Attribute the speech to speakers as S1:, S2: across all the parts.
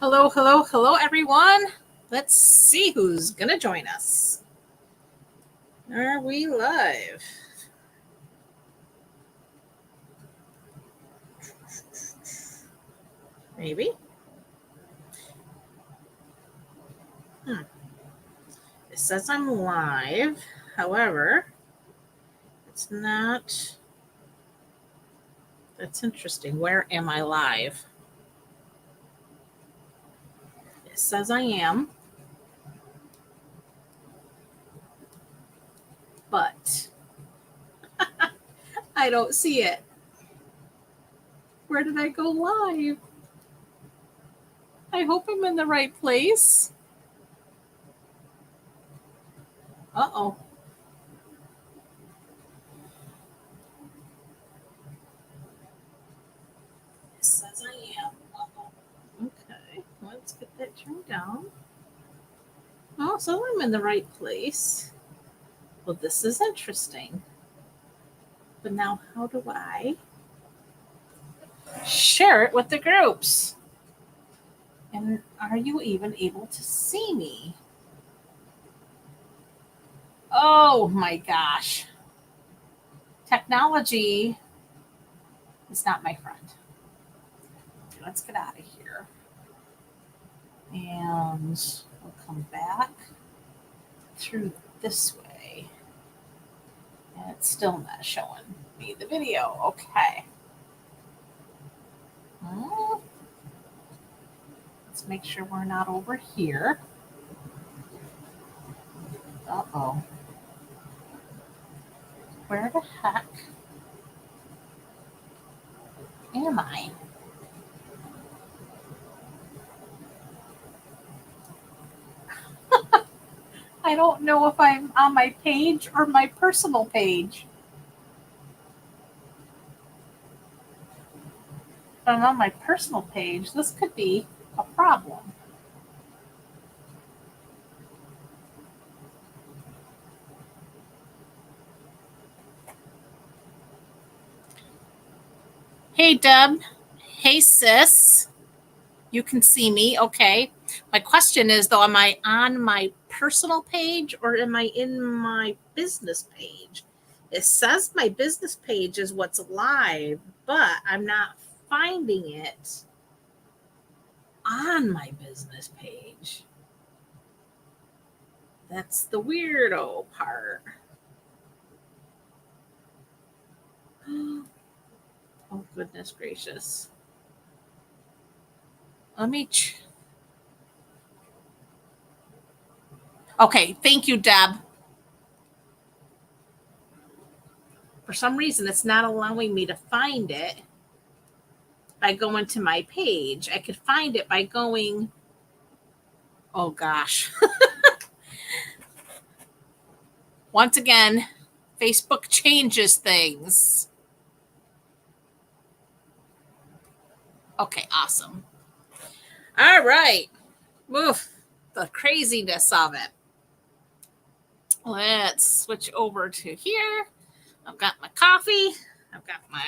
S1: Hello, hello, hello, everyone. Let's see who's going to join us. Are we live? Maybe. It says I'm live. However, it's not. That's interesting. Where am I live? It says I am. But I don't see it. Where did I go live? I hope I'm in the right place. Uh-oh. It says I am. Uh-oh. Okay, let's get that turned down. Oh, so I'm in the right place. Well, this is interesting. But now how do I share it with the groups? And are you even able to see me? Oh my gosh. Technology is not my friend. Let's get out of here. And we'll come back through this way. And it's still not showing me the video. Okay. Let's make sure we're not over here. Uh-oh. Where the heck am I? I don't know if I'm on my page or my personal page. If I'm on my personal page, this could be a problem. Hey, Deb. Hey, sis. You can see me. Okay. My question is, though, am I on my personal page or am I in my business page? It says my business page is what's live, but I'm not finding it on my business page. That's the weirdo part. Oh, goodness gracious. Let me. Okay, thank you, Deb. For some reason, it's not allowing me to find it by going to my page. I could find it by going. Oh, gosh. Once again, Facebook changes things. Okay, awesome. All right. Oof, the craziness of it. Let's switch over to here. I've got my coffee. I've got my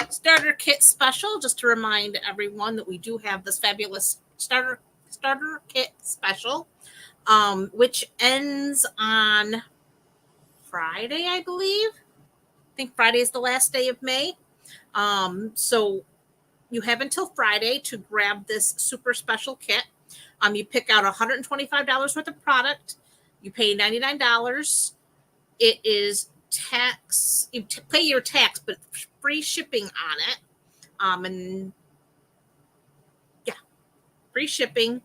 S1: starter kit special, just to remind everyone that we do have this fabulous starter kit special, which ends on Friday, I believe. I think Friday is the last day of May. So you have until Friday to grab this super special kit. You pick out $125 worth of product. You pay $99. It is tax. You pay your tax, but free shipping on it. And yeah, free shipping.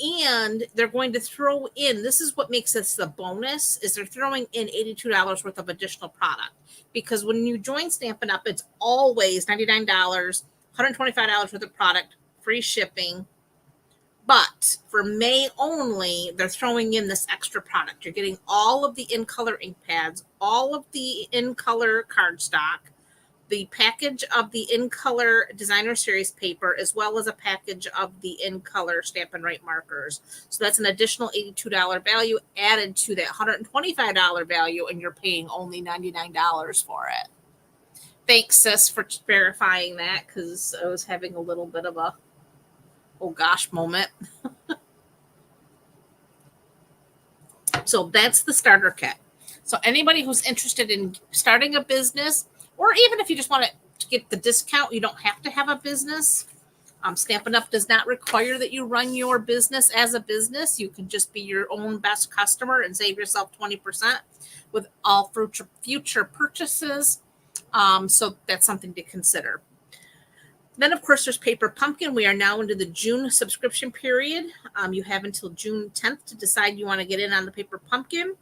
S1: And they're going to throw in, this is what makes this the bonus, is they're throwing in $82 worth of additional product. Because when you join Stampin' Up, it's always $99, $125 worth of product, free shipping. But for May only, they're throwing in this extra product. You're getting all of the in-color ink pads, all of the in-color cardstock, the package of the in-color designer series paper, as well as a package of the in-color Stampin' Right markers. So that's an additional $82 value added to that $125 value, and you're paying only $99 for it. Thanks, sis, for verifying that, because I was having a little bit of a oh gosh moment. So that's the starter kit. So anybody who's interested in starting a business, or even if you just want to get the discount, you don't have to have a business. Stampin' Up! Does not require that you run your business as a business. You can just be your own best customer and save yourself 20% with all future purchases. So that's something to consider. Then, of course, there's Paper Pumpkin. We are now into the June subscription period. You have until June 10th to decide you want to get in on the Paper Pumpkin.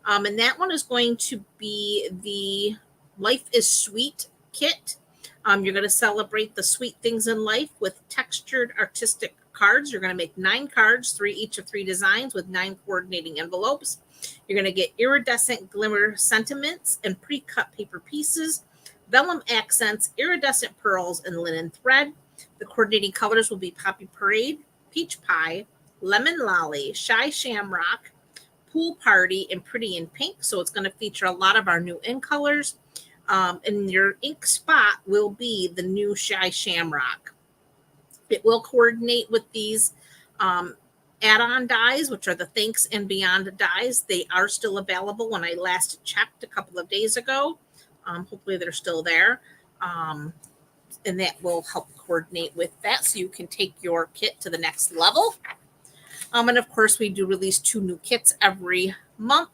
S1: And that one is going to be the Life is Sweet kit. You're going to celebrate the sweet things in life with textured artistic cards. You're going to make 9 cards, each of 3 designs with 9 coordinating envelopes. You're going to get iridescent glimmer sentiments and pre-cut paper pieces, vellum accents, iridescent pearls, and linen thread. The coordinating colors will be Poppy Parade, Peach Pie, Lemon Lolly, Shy Shamrock, Pool Party, and Pretty in Pink. So it's going to feature a lot of our new in colors. And your ink spot will be the new Shy Shamrock. It will coordinate with these add-on dies, which are the Thanks and Beyond dies. They are still available when I last checked a couple of days ago. Hopefully they're still there. And that will help coordinate with that so you can take your kit to the next level. And of course, we do release 2 new kits every month.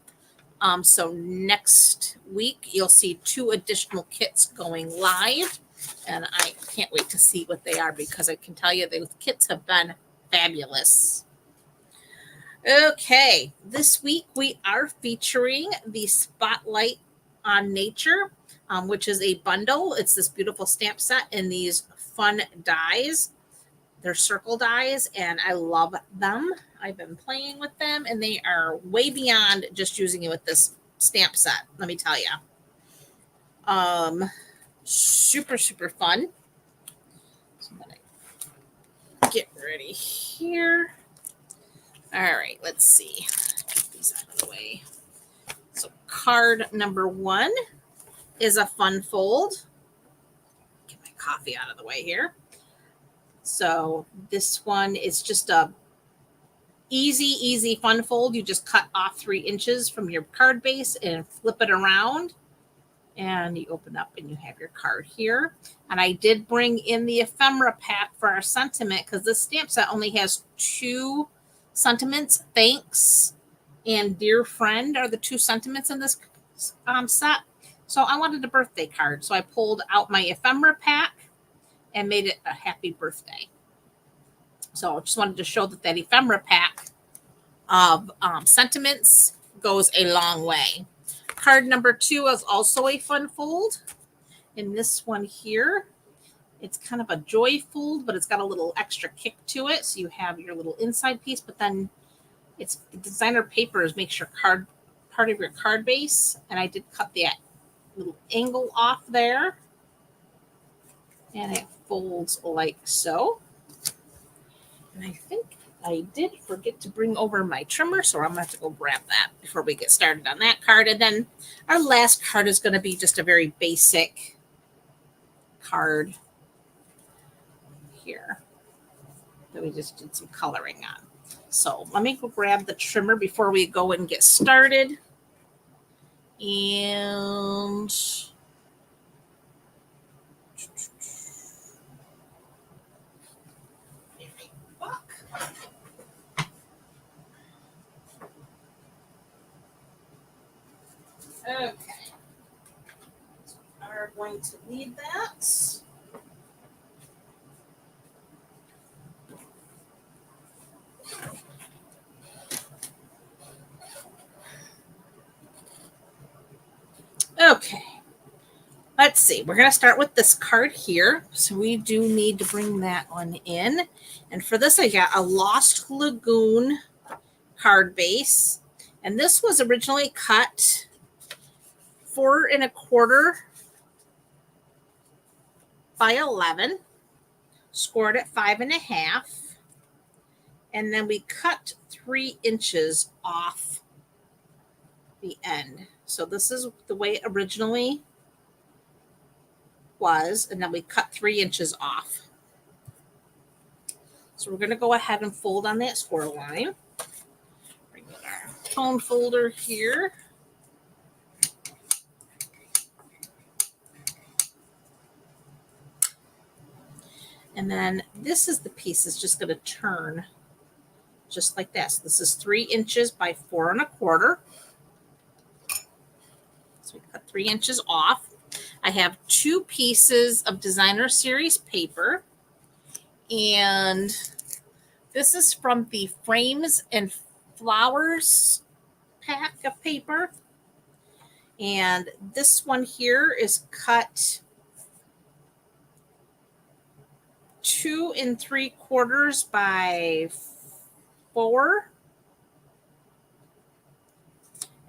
S1: So next week, you'll see 2 additional kits going live. And I can't wait to see what they are because I can tell you those kits have been fabulous. Okay, this week we are featuring the Spotlight on Nature, which is a bundle. It's this beautiful stamp set in these fun dies. They're circle dies, and I love them. I've been playing with them, and they are way beyond just using it with this stamp set, let me tell you. Super, super fun. So I'm going to get ready here. All right, let's see. Get these out of the way. So card number 1 is a fun fold. Get my coffee out of the way here. So this one is just a easy fun fold. You just cut off 3 inches from your card base and flip it around. And you open up and you have your card here. And I did bring in the ephemera pack for our sentiment because this stamp set only has 2 sentiments. Thanks and dear friend are the 2 sentiments in this set. So I wanted a birthday card. So I pulled out my ephemera pack and made it a happy birthday. So I just wanted to show that ephemera pack of sentiments goes a long way. Card number 2 is also a fun fold. In this one here, it's kind of a joy fold, but it's got a little extra kick to it. So you have your little inside piece, but then it's the designer papers makes your card part of your card base. And I did cut that little angle off there. And it folds like so. And I think I did forget to bring over my trimmer, so I'm going to have to go grab that before we get started on that card. And then our last card is going to be just a very basic card here that we just did some coloring on. So let me go grab the trimmer before we go and get started. And okay, so we are going to need that. Okay, let's see. We're going to start with this card here. So we do need to bring that one in. And for this, I got a Lost Lagoon card base. And this was originally cut 4 1/4 by 11, scored at 5 1/2. And then we cut 3 inches off the end. So this is the way it originally was. And then we cut 3 inches off. So we're going to go ahead and fold on that score line. Bring our tone folder here. And then this is the piece that's just going to turn just like this. This is 3 inches by 4 1/4. So we cut 3 inches off. I have 2 pieces of designer series paper. And this is from the Frames and Flowers pack of paper. And this one here is cut 2 3/4 by 4.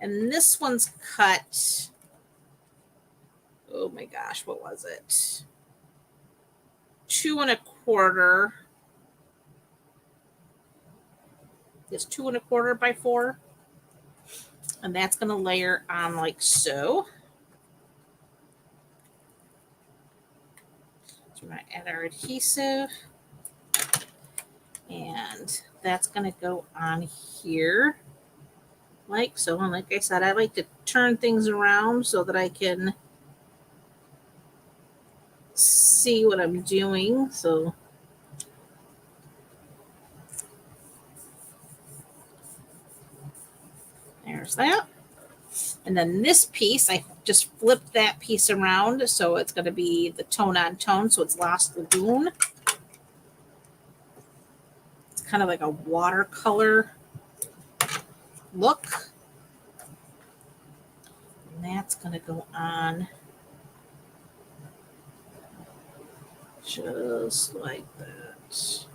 S1: And this one's cut, oh my gosh, what was it? 2 1/4. It's 2 1/4 by 4. And that's going to layer on like so. So we're going to add our adhesive. And that's going to go on here like so. And like I said, I like to turn things around so that I can see what I'm doing. So there's that. And then this piece, I just flipped that piece around. So it's going to be the tone on tone. So it's Lost Lagoon. It's kind of like a watercolor look. And that's going to go on just like that.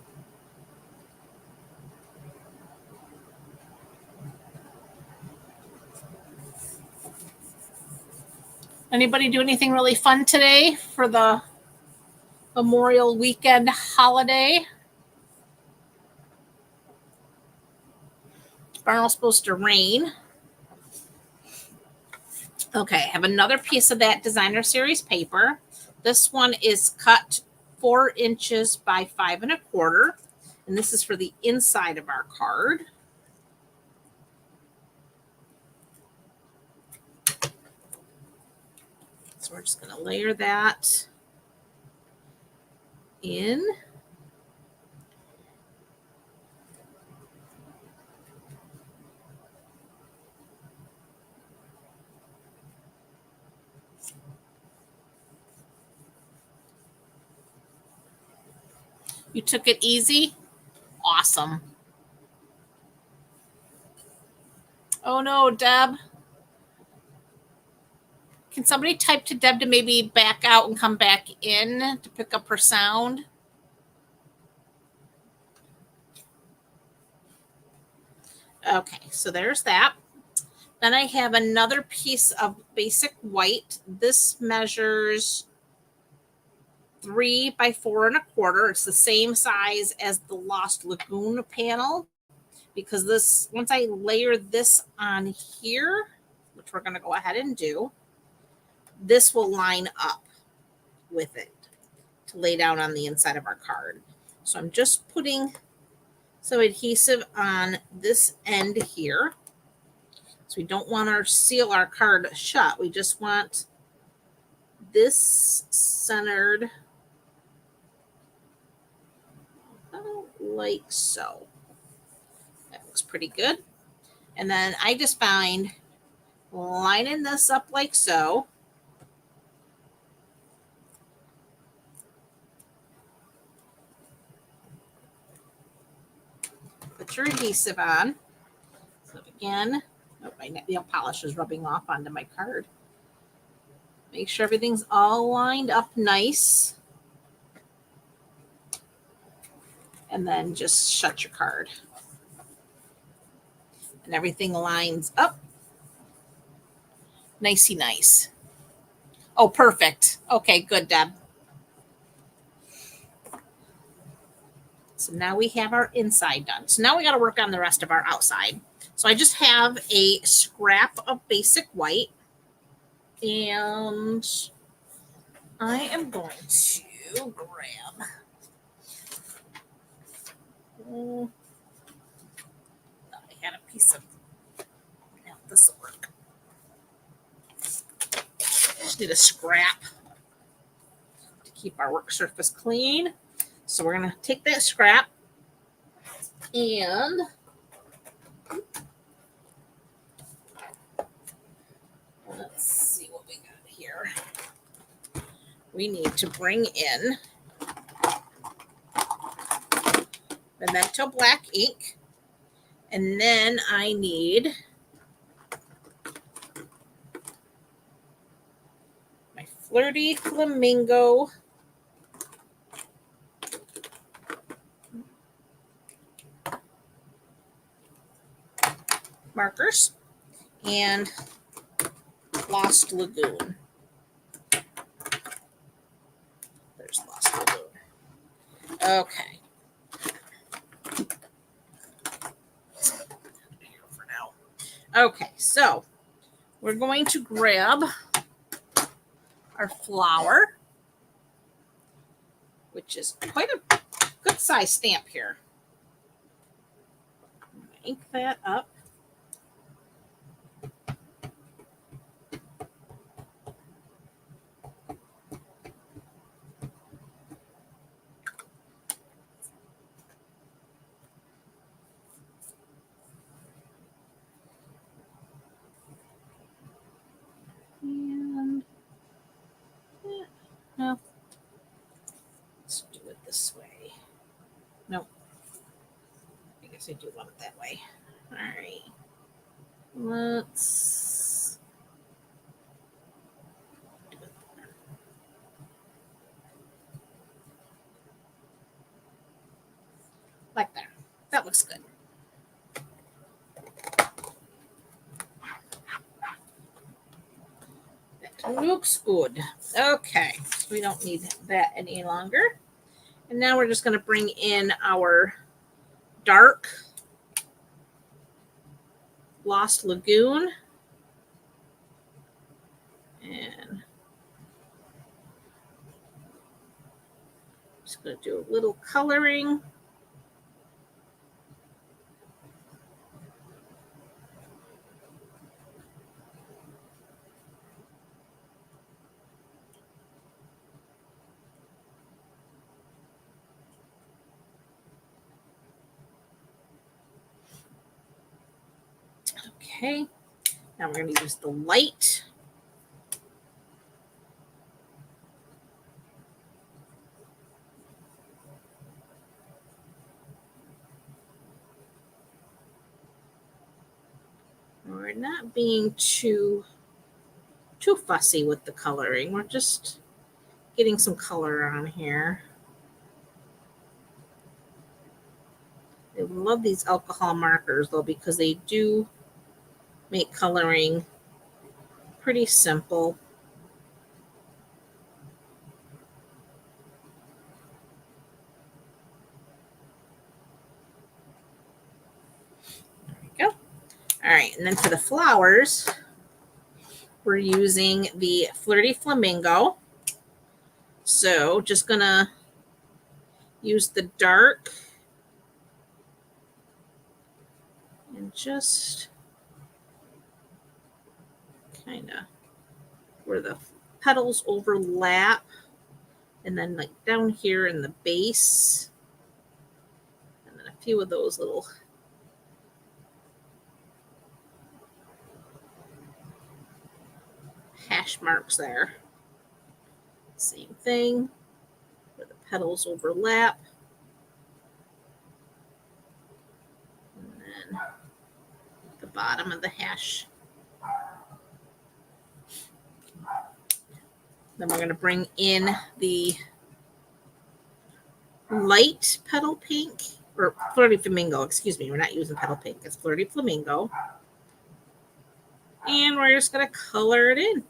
S1: Anybody do anything really fun today for the Memorial Weekend holiday? Tomorrow's supposed to rain. Okay, I have another piece of that designer series paper. This one is cut 4 inches by 5 1/4. And this is for the inside of our card. So we're just going to layer that in. You took it easy? Awesome. Oh no, Deb. Can somebody type to Deb to maybe back out and come back in to pick up her sound? Okay, so there's that. Then I have another piece of basic white. This measures 3 by 4 1/4. It's the same size as the Lost Lagoon panel because this, once I layer this on here, which we're going to go ahead and do, this will line up with it to lay down on the inside of our card. So I'm just putting some adhesive on this end here. So we don't want to seal our card shut. We just want this centered like so. That looks pretty good. And then I just find lining this up like so. Put your adhesive on. So again, oh, my nail polish is rubbing off onto my card. Make sure everything's all lined up nice. And then just shut your card. And everything lines up. Nicey nice. Oh, perfect. Okay, good, Deb. So now we have our inside done. So now we got to work on the rest of our outside. So I just have a scrap of basic white. And I am going to grab Oh, thought I had a piece of. Now this will work. Just need a scrap to keep our work surface clean. So we're gonna take that scrap and let's see what we got here. We need to bring in Memento black ink, and then I need my Flirty Flamingo markers and Lost Lagoon. There's Lost Lagoon. Okay. For now. Okay, so we're going to grab our flower, which is quite a good size stamp here. Ink that up. And no, let's do it this way. Nope. I guess I do want it that way. All right. Let's do it there. Like that. That looks good. That looks good. Okay. So we don't need that any longer. And now we're just going to bring in our dark Lost Lagoon. And just going to do a little coloring. Okay, now we're going to use the light. We're not being too fussy with the coloring. We're just getting some color on here. I love these alcohol markers though, because they do make coloring pretty simple. There we go. All right, and then for the flowers, we're using the Flirty Flamingo. So just gonna use the dark and just kind of where the petals overlap, and then like down here in the base, and then a few of those little hash marks there. Same thing where the petals overlap, and then the bottom of the hash. Then we're going to bring in the light petal pink, or Flirty Flamingo, excuse me. We're not using petal pink, it's Flirty Flamingo. And we're just going to color it in.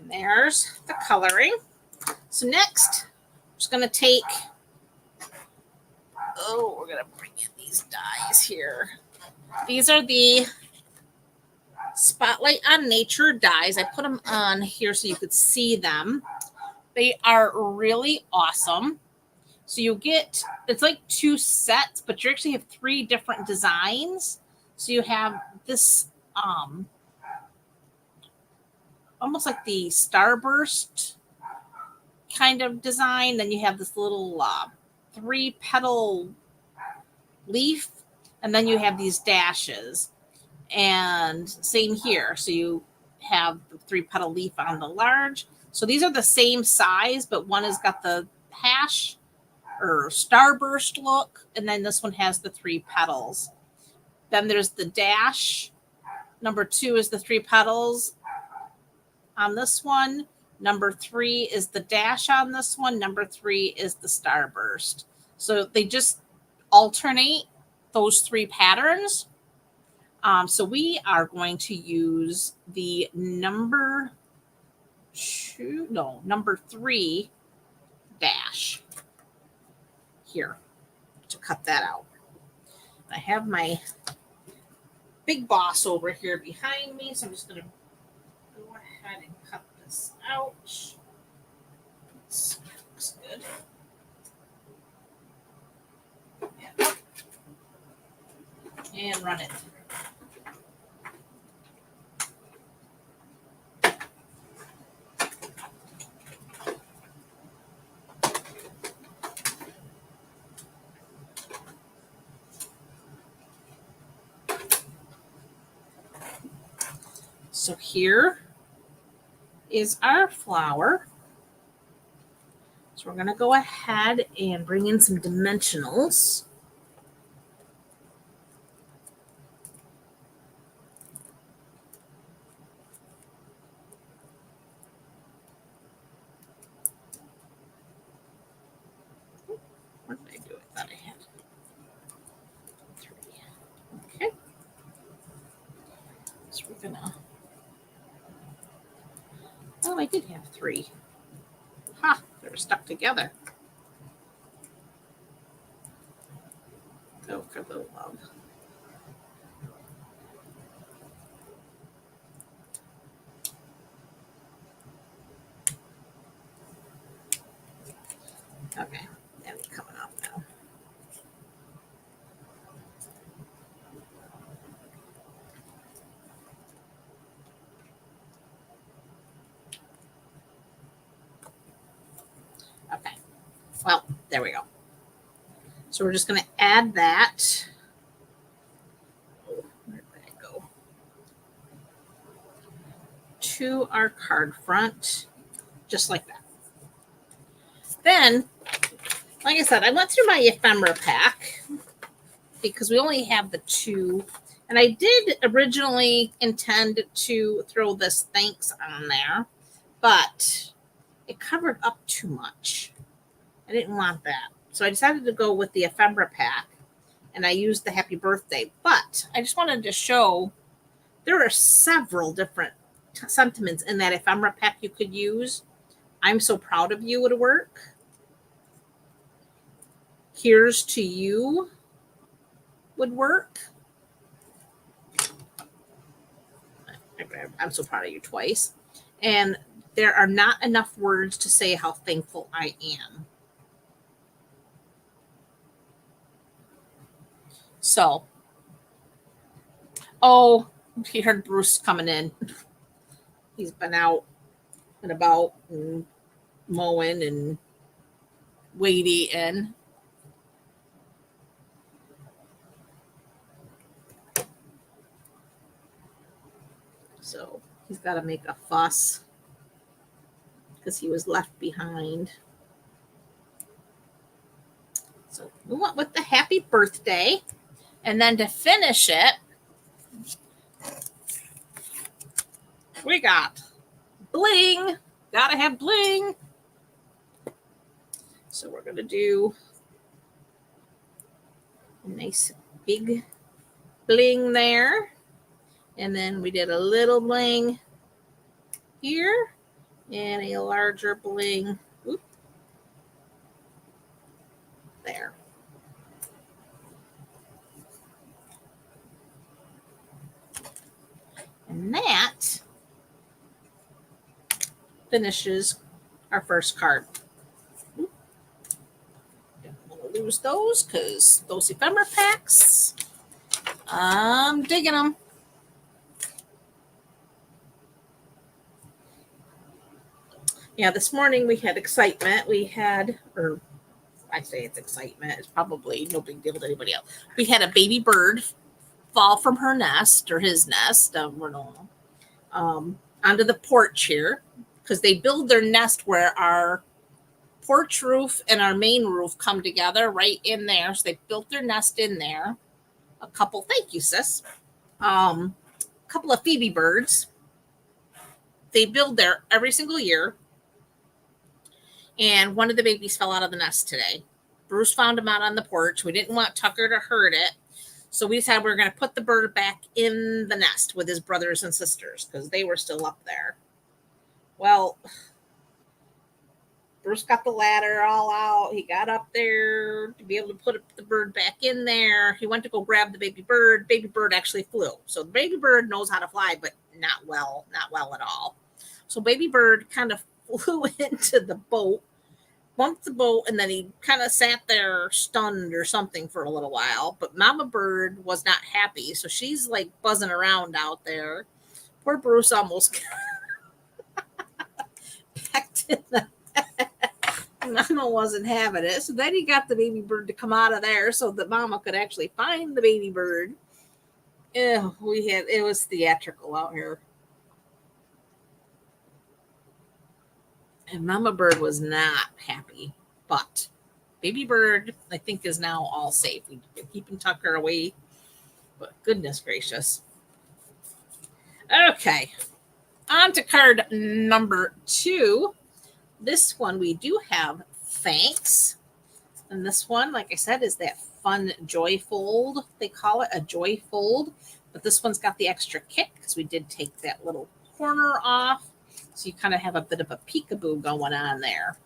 S1: And there's the coloring. So next, I'm just going to take, we're going to bring in these dies here. These are the Spotlight on Nature dies. I put them on here so you could see them. They are really awesome. So you get, it's like 2 sets, but you actually have 3 different designs. So you have this almost like the Starburst kind of design. Then you have this little 3-petal leaf, and then you have these dashes. And same here. So you have the 3-petal leaf on the large. So these are the same size, but one has got the hash or starburst look, and then this one has the 3 petals. Then there's the dash. Number 2 is the 3 petals on this one. Number 3 is the dash on this one. Number 3 is the starburst. So they just alternate those 3 patterns. So we are going to use the number 3 dash here to cut that out. I have my big boss over here behind me, so I'm just going to go ahead and cut this out. This looks good. And run it. So here is our flower. So we're going to go ahead and bring in some dimensionals. What did I do? I thought I had 3. Okay. So we're going to... Oh, I did have 3. Ha! They're stuck together. Go for the love. Okay, and it's coming off now. Okay, well, there we go. So we're just going to add that. Oh, where did that go? To our card front, just like that. Then, like I said, I went through my ephemera pack because we only have the 2. And I did originally intend to throw this thanks on there, but it covered up too much. I didn't want that. So I decided to go with the ephemera pack, and I used the happy birthday. But I just wanted to show there are several different sentiments in that ephemera pack you could use. I'm so proud of you would work. Here's to you would work. I'm so proud of you twice. And there are not enough words to say how thankful I am. So, oh, he heard Bruce coming in. He's been out and about and mowing and waiting. So he's got to make a fuss because he was left behind. So we went with the happy birthday. And then to finish it, we got bling. Gotta have bling. So we're going to do a nice big bling there. And then we did a little bling here. and a larger bling. Oop. There. And that finishes our first card. Oop. Don't want to lose those because those ephemera packs, I'm digging them. Yeah, this morning we had excitement. We had, or I say it's excitement. It's probably no big deal to anybody else. We had a baby bird fall from her nest or his nest, onto the porch here because they build their nest where our porch roof and our main roof come together right in there. So they built their nest in there. Thank you, sis. A couple of Phoebe birds. They build there every single year. And one of the babies fell out of the nest today. Bruce found him out on the porch. We didn't want Tucker to hurt it. So we decided we were going to put the bird back in the nest with his brothers and sisters because they were still up there. Well, Bruce got the ladder all out. He got up there to be able to put the bird back in there. He went to go grab the baby bird. Baby bird actually flew. So the baby bird knows how to fly, but not well at all. So baby bird kind of flew into the boat, bumped the boat, and then he kind of sat there stunned or something for a little while. But Mama Bird was not happy, so she's like buzzing around out there. Poor Bruce almost pecked in the head. Mama wasn't having it, so then he got the baby bird to come out of there so that Mama could actually find the baby bird. Ew, it was theatrical out here. And Mama Bird was not happy, but baby bird, I think, is now all safe. We've been keeping Tucker away, but goodness gracious. Okay, on to card number 2. This one we do have thanks. And this one, like I said, is that fun joy fold. They call it a joy fold, but this one's got the extra kick because we did take that little corner off. So you kind of have a bit of a peekaboo going on there.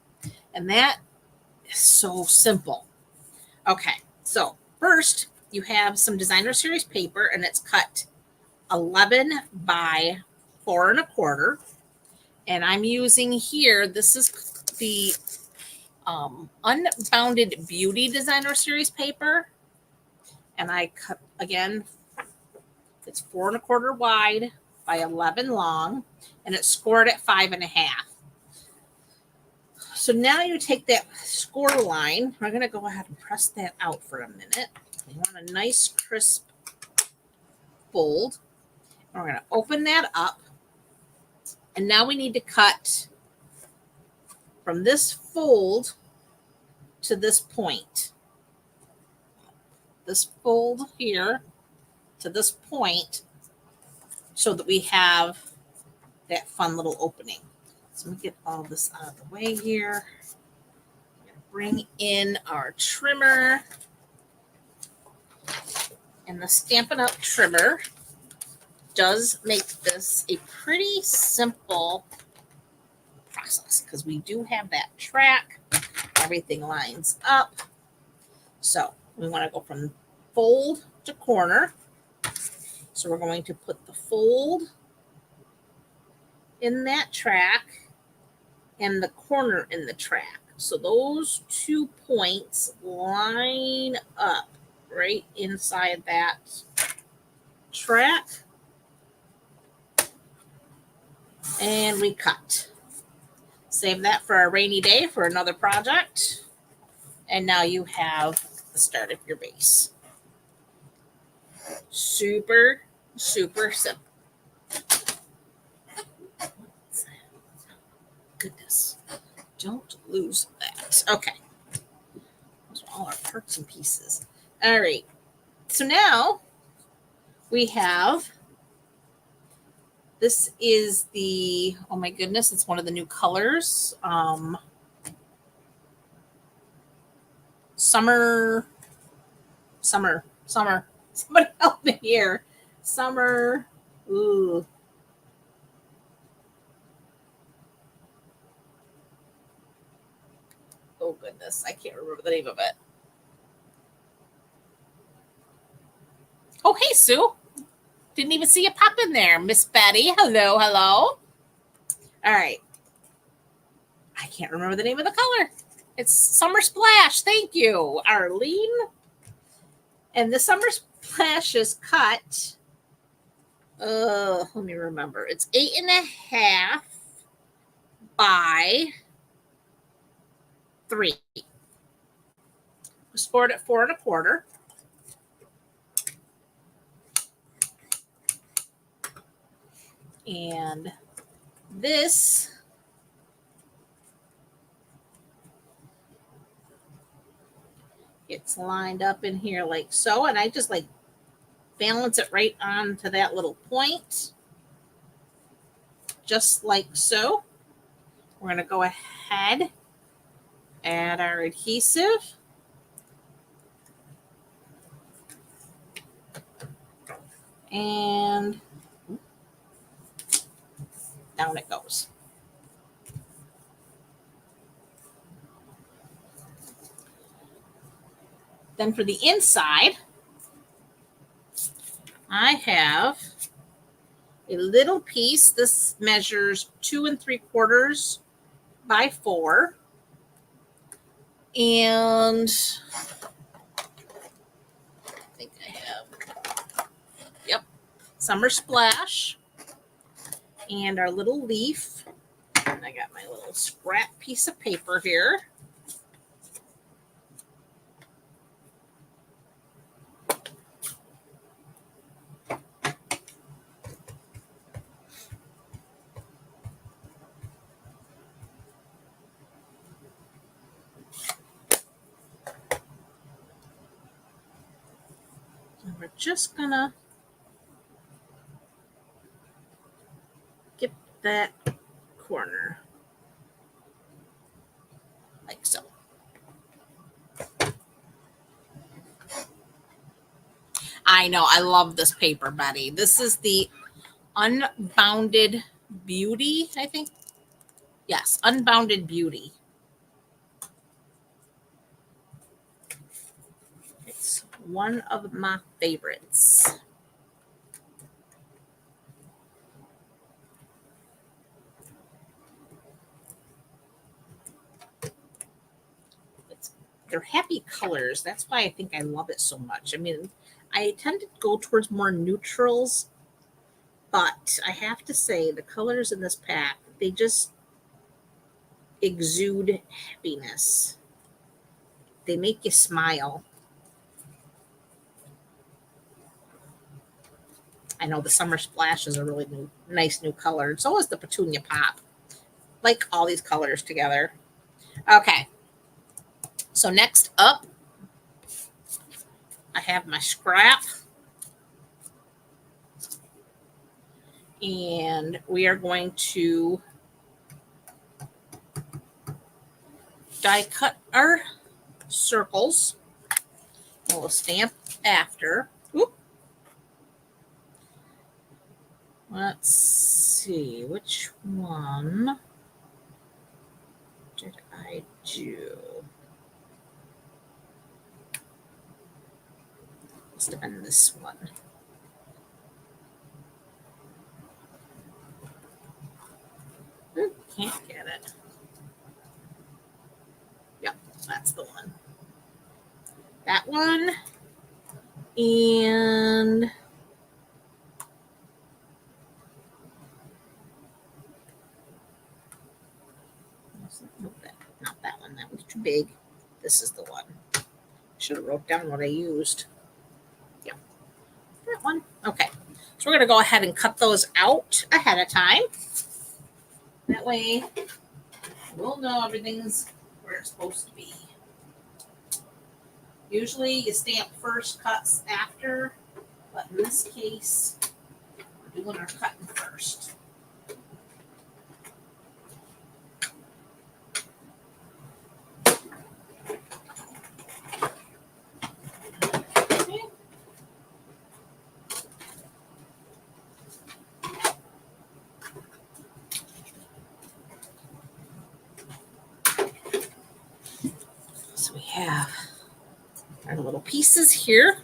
S1: And that is so simple. Okay, so first you have some designer series paper and it's cut 11 by 4 1/4. And I'm using here, this is the Unbounded Beauty designer series paper. And I cut, again, it's 4 1/4 wide by 11 long, and it's scored at 5 1/2. So now you take that score line. We're going to go ahead and press that out for a minute. You want a nice crisp fold. And we're going to open that up. And now we need to cut from this fold to this point. This fold here to this point so that we have that fun little opening. So let me get all this out of the way here. I'm going to bring in our trimmer. And the Stampin' Up! Trimmer does make this a pretty simple process because we do have that track. Everything lines up. So we want to go from fold to corner. So we're going to put the fold in that track and the corner in the track. So those 2 points line up right inside that track. And we cut. Save that for a rainy day for another project. And now you have the start of your base. Super, super simple. Goodness. Don't lose that. Okay. Those are all our parts and pieces. All right. So now we have, this is the, oh my goodness, it's one of the new colors. Summer. Somebody help me here. Summer. Ooh. goodness, I can't remember the name of it. Oh, hey, Sue. Didn't even see you pop in there, Miss Betty. Hello, hello. All right. I can't remember the name of the color. It's Summer Splash. Thank you, Arlene. And the Summer Splash is cut. Let me remember. It's 8.5 by 3. Scored at 4 1/4. And this it's lined up in here like so, and I just like balance it right onto that little point, just like so. We're going to go ahead, add our adhesive. And down it goes. Then for the inside, I have a little piece. This measures 2 3/4 by 4. And I think I have, yep, Summer Splash. And our little leaf. And I got my little scrap piece of paper here. And we're just gonna get that corner like so. I know, I love this paper, Betty. This is the Unbounded Beauty, I think. Yes, Unbounded Beauty. It's one of my favorites. They're happy colors. That's why I think I love it so much. I mean, I tend to go towards more neutrals, but I have to say the colors in this pack, they just exude happiness. They make you smile. I know the Summer Splash is a really nice new color. So is the Petunia Pop. Like all these colors together. Okay. So next up, I have my scrap. And we are going to die cut our circles. We'll stamp after. Oop. Let's see, which one did I do? Must have been this one. Can't get it. Yep, that's the one. That one. And not that one. That was too big. This is the one. Should have wrote down what I used. Yep, that one. Okay, so we're going to go ahead and cut those out ahead of time. That way, we'll know everything's where it's supposed to be. Usually you stamp first, cuts after, but in this case, we're doing our cutting first. have our little pieces here.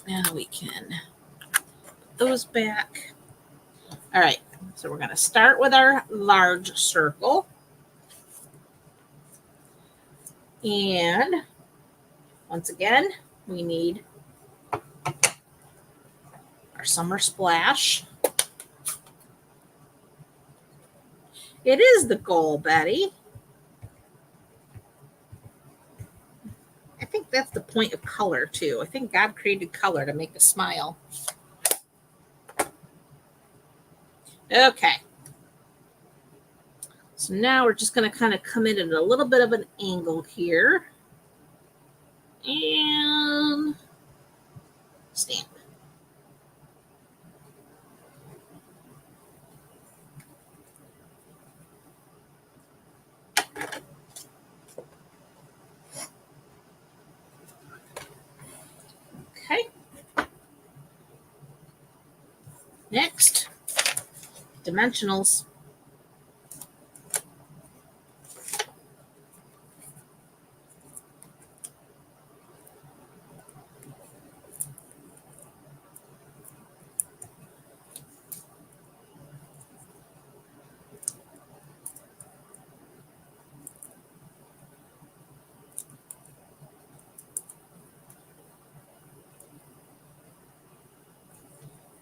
S1: Now we can put those back. All right, so we're going to start with our large circle. And once again, we need our summer splash. It is the goal, Betty. I think that's the point of color, too. I think God created color to make us smile. Okay. So now we're just going to kind of come in at a little bit of an angle here. And stamp. Okay. Next, dimensionals.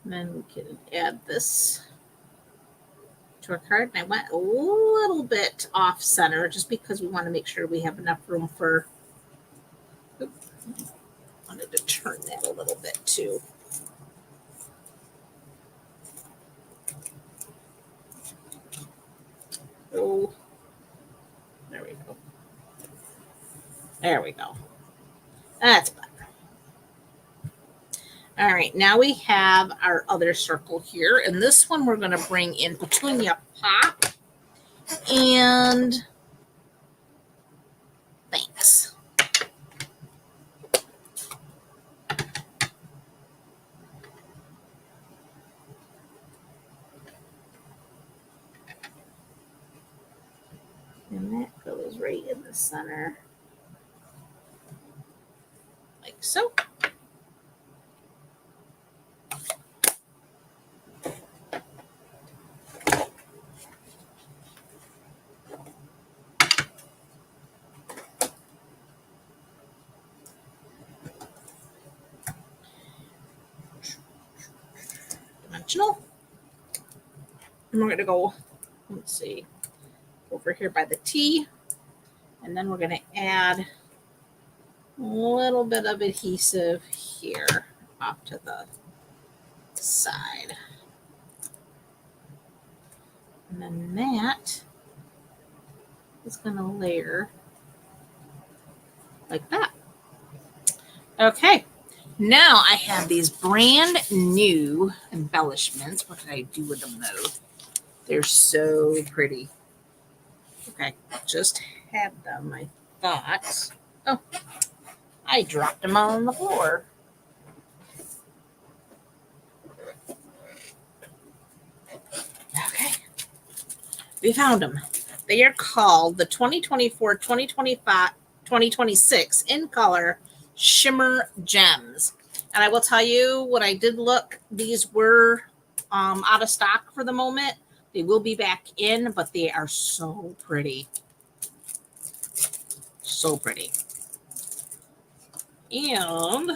S1: And then we can add this to our card. And I went a little bit off center just because we want to make sure we have enough room for, oops, wanted to turn that a little bit too. Oh, there we go. There we go. That's better. All right, now we have our other circle here, and this one we're going to bring in Petunia Pop and Thanks. And that goes right in the center, like so. Dimensional. And we're going to go, let's see, over here by the T. And then we're going to add a little bit of adhesive here off to the side. And then that is going to layer like that. Okay. Now I have these brand new embellishments. What did I do with them though? They're so pretty. Okay, just had them, I thought. Oh, I dropped them on the floor. Okay, we found them. They are called the 2024-2025-2026 in color Shimmer Gems. And I will tell you, when I did look, these were out of stock for the moment. They will be back in, but they are so pretty. So pretty. And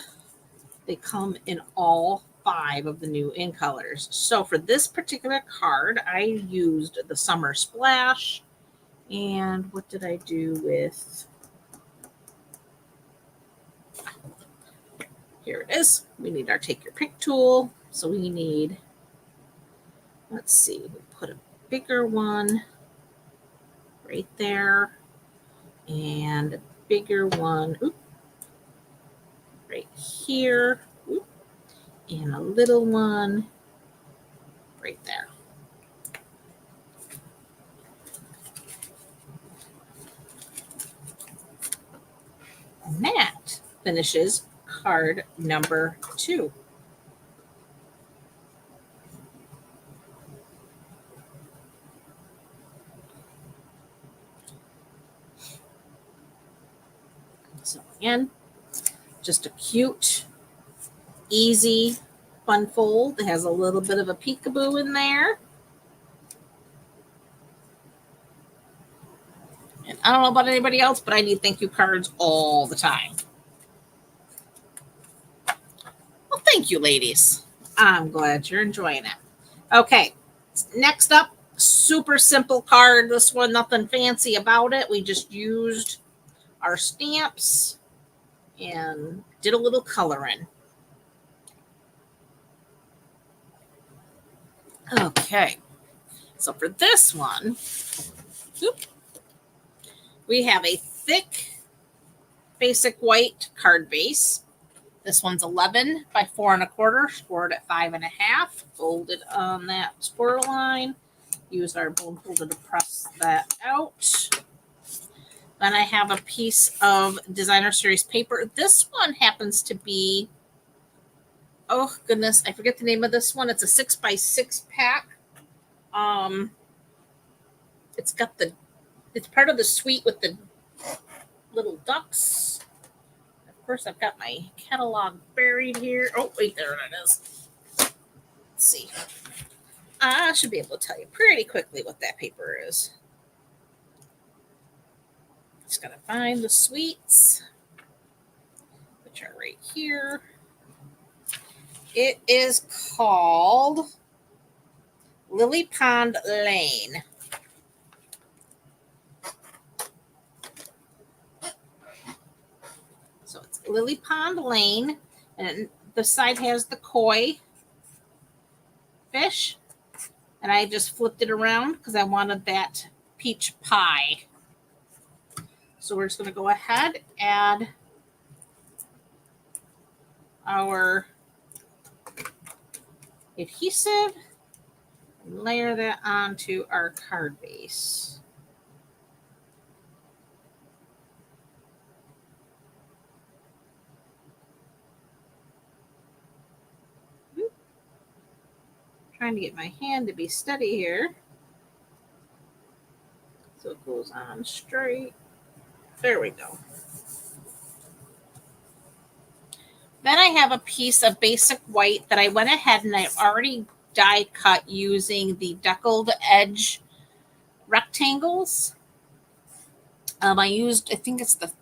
S1: they come in all 5 of the new in colors. So for this particular card, I used the Summer Splash. And what did I do with... Here it is. We need our Take Your Pick tool. So we need, let's see, we put a bigger one right there. And a bigger one right here. And a little one right there. And that finishes card number 2. So again, just a cute, easy, fun fold. It has a little bit of a peekaboo in there. And I don't know about anybody else, but I need thank you cards all the time. Well, thank you, ladies. I'm glad you're enjoying it. Okay, next up, super simple card. This one, nothing fancy about it. We just used our stamps and did a little coloring. Okay, so for this one, we have a thick basic white card base. This one's 11 by 4 1/4, scored at 5 1/2, folded on that square line. Use our bone folder to press that out. Then I have a piece of Designer Series paper. This one happens to be, oh goodness, I forget the name of this one. It's a 6 by 6 pack. It's part of the suite with the little ducks. Of course, I've got my catalog buried here. Oh, wait, there it is. Let's see. I should be able to tell you pretty quickly what that paper is. Just got to find the suites, which are right here. It is called Lily Pond Lane. So it's Lily Pond Lane, and the side has the koi fish. And I just flipped it around because I wanted that peach pie. So we're just going to go ahead, add our adhesive, and layer that onto our card base. Trying to get my hand to be steady here. So it goes on straight. There we go. Then I have a piece of basic white that I went ahead and I already die cut using the deckled edge rectangles. I think it's the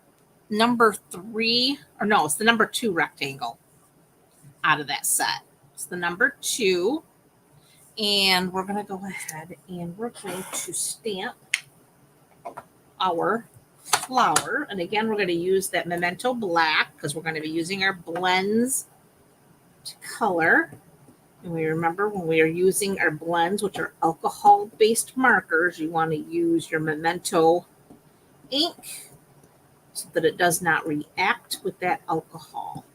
S1: number 3, or no, it's the number 2 rectangle out of that set. It's the number 2. And we're going to go ahead and we're going to stamp our flower. And again, we're going to use that Memento Black because we're going to be using our blends to color. And we remember when we are using our blends, which are alcohol-based markers, you want to use your Memento ink so that it does not react with that alcohol.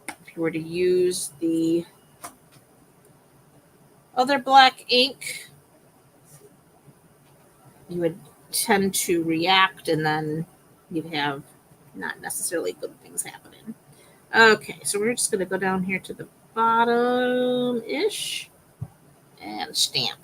S1: If you were to use the other black ink, you would tend to react and then you'd have not necessarily good things happening. Okay, so we're just going to go down here to the bottom-ish and stamp.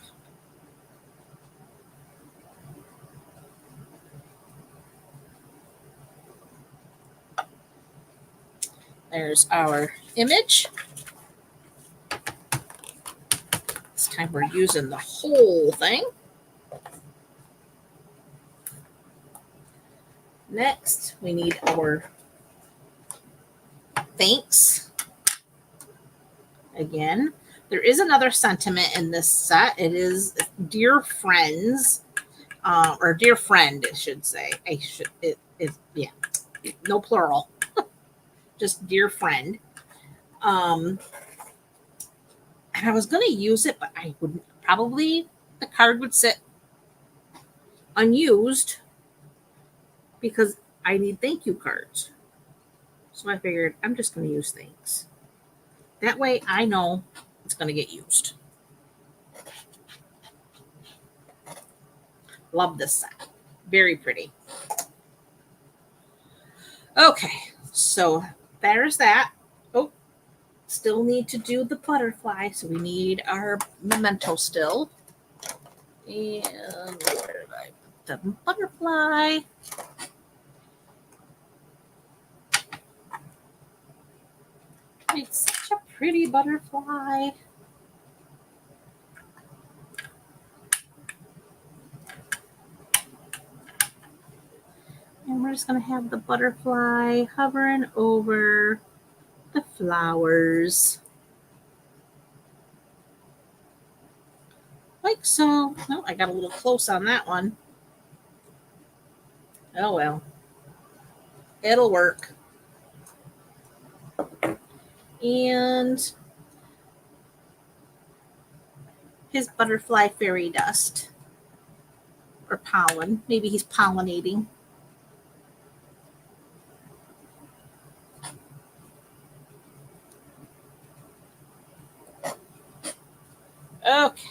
S1: There's our image. This time we're using the whole thing. Next, we need our thanks. Again, there is another sentiment in this set. It is dear friends, or dear friend, it should say. Yeah, no plural, just dear friend. And I was going to use it, but I wouldn't. Probably the card would sit unused because I need thank you cards. So I figured I'm just going to use thanks. That way I know it's going to get used. Love this set. Very pretty. Okay, so there's that. Oh, still need to do the butterfly. So we need our memento still. And where did I put the butterfly? It's such a pretty butterfly. And we're just going to have the butterfly hovering over the flowers. Like so. Oh, I got a little close on that one. Oh well. It'll work. And his butterfly fairy dust. Or pollen. Maybe he's pollinating. Okay.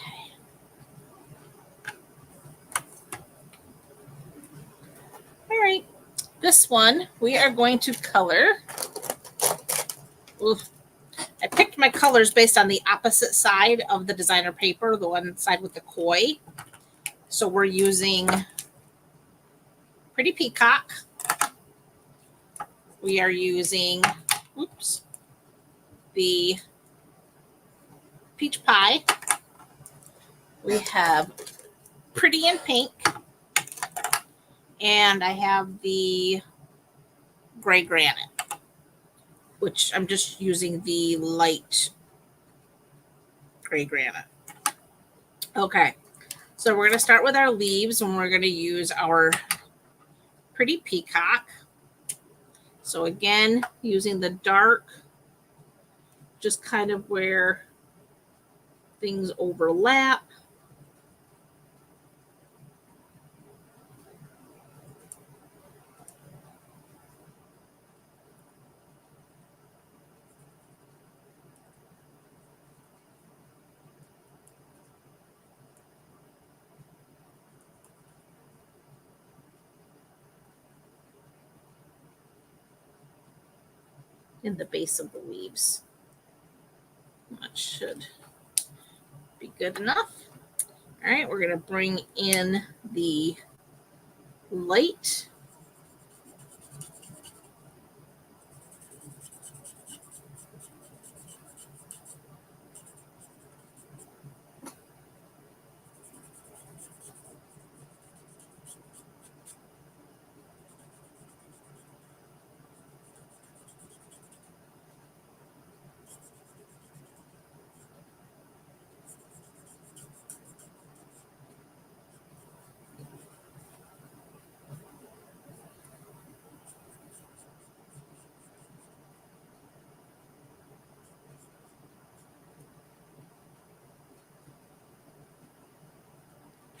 S1: All right. This one we are going to color. Oof. I picked my colors based on the opposite side of the designer paper, the one side with the koi. So we're using Pretty Peacock. We are using, the Peach Pie. We have Pretty in Pink. And I have the Gray Granite, which I'm just using the light Gray Granite. Okay, so we're going to start with our leaves, and we're going to use our Pretty Peacock. So again, using the dark, just kind of where things overlap. In the base of the leaves. That should be good enough. All right, we're going to bring in the light.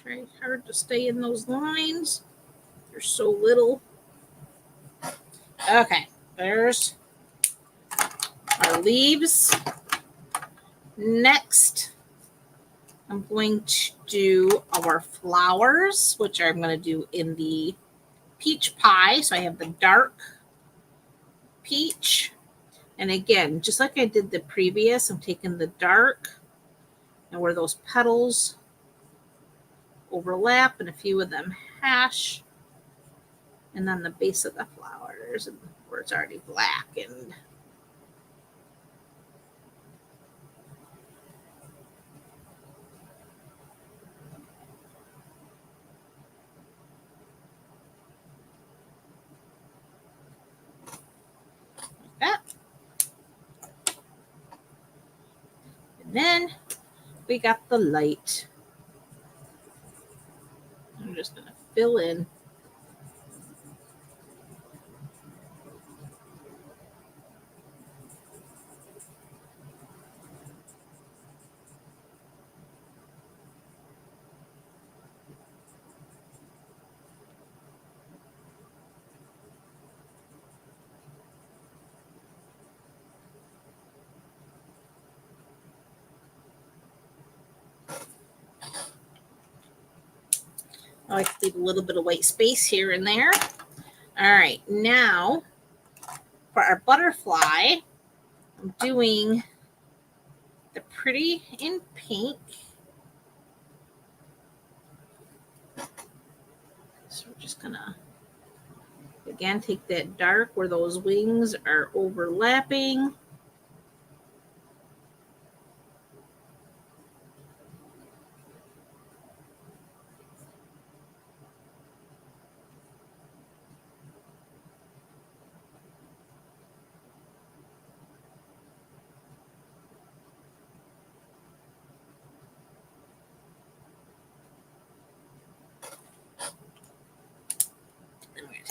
S1: Try hard to stay in those lines. They're so little. Okay, there's our leaves. Next, I'm going to do our flowers, which I'm going to do in the Peach Pie. So I have the dark peach. And again, just like I did the previous, I'm taking the dark and where those petals overlap and a few of them hash. And then the base of the flowers and where it's already blackened. Like that. And then we got the light. I'm just going to fill in. I like to leave a little bit of white space here and there. All right, now for our butterfly, I'm doing the Pretty in Pink. So we're just gonna, again, take that dark where those wings are overlapping.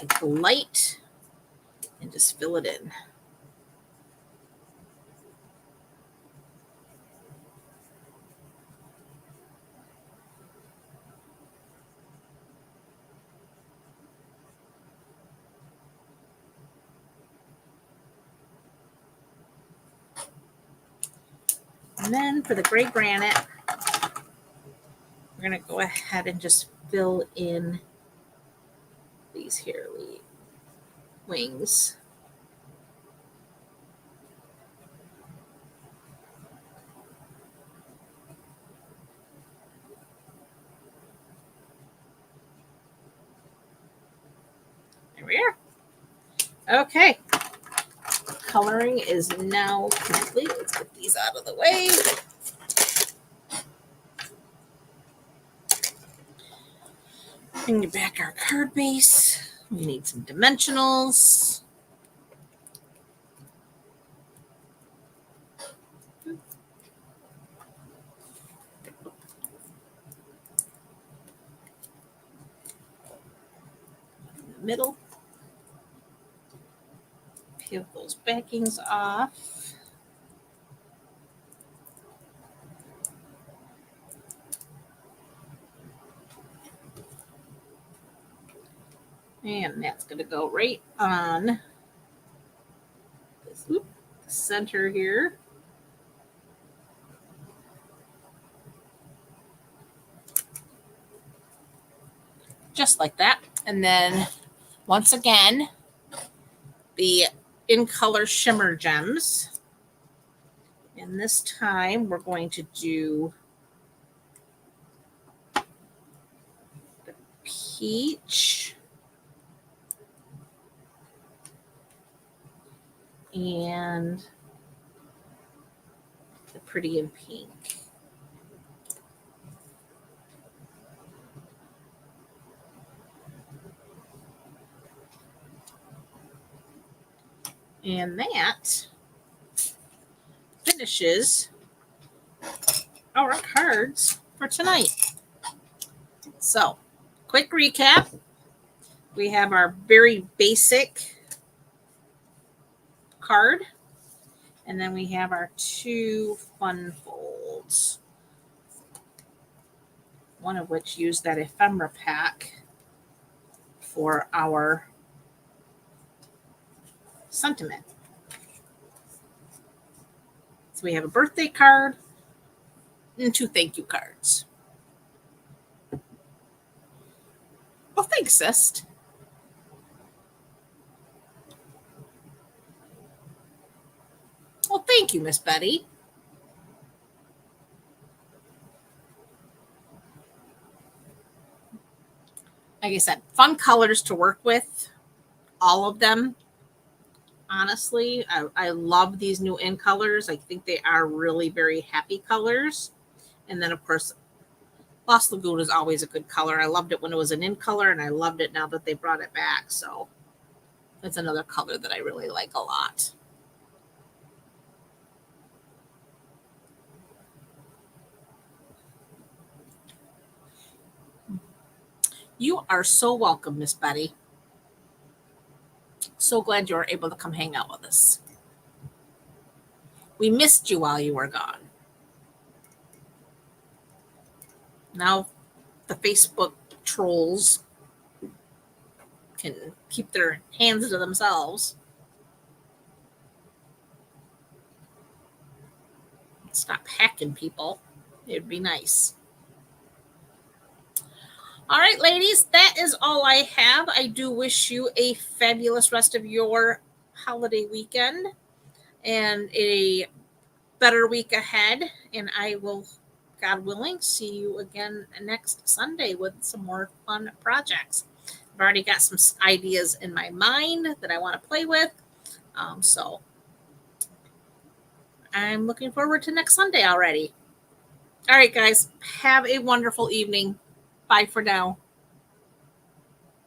S1: take the light and just fill it in. And then for the gray granite, we're going to go ahead and just fill in these here wings. There we are. Okay. Coloring is now complete. Let's get these out of the way. Bring back our card base. We need some dimensionals. In the middle. Peel those backings off. And that's going to go right on this the center here. Just like that. And then once again, the In Color Shimmer Gems. And this time we're going to do the peach and the Pretty in Pink. And that finishes our cards for tonight. So, quick recap. We have our very basic card, and then we have our 2 fun folds, one of which used that ephemera pack for our sentiment. So we have a birthday card and 2 thank you cards. Well, thanks, sis. Well, thank you, Miss Betty. Like I said, fun colors to work with, all of them. Honestly, I love these new In colors. I think they are really very happy colors. And then, of course, Lost Lagoon is always a good color. I loved it when it was an In color, and I loved it now that they brought it back. So that's another color that I really like a lot. You are so welcome, Miss Betty. So glad you were able to come hang out with us. We missed you while you were gone. Now the Facebook trolls can keep their hands to themselves. Stop hacking people. It'd be nice. All right, ladies, that is all I have. I do wish you a fabulous rest of your holiday weekend and a better week ahead. And I will, God willing, see you again next Sunday with some more fun projects. I've already got some ideas in my mind that I want to play with. So I'm looking forward to next Sunday already. All right, guys, have a wonderful evening. Bye for now.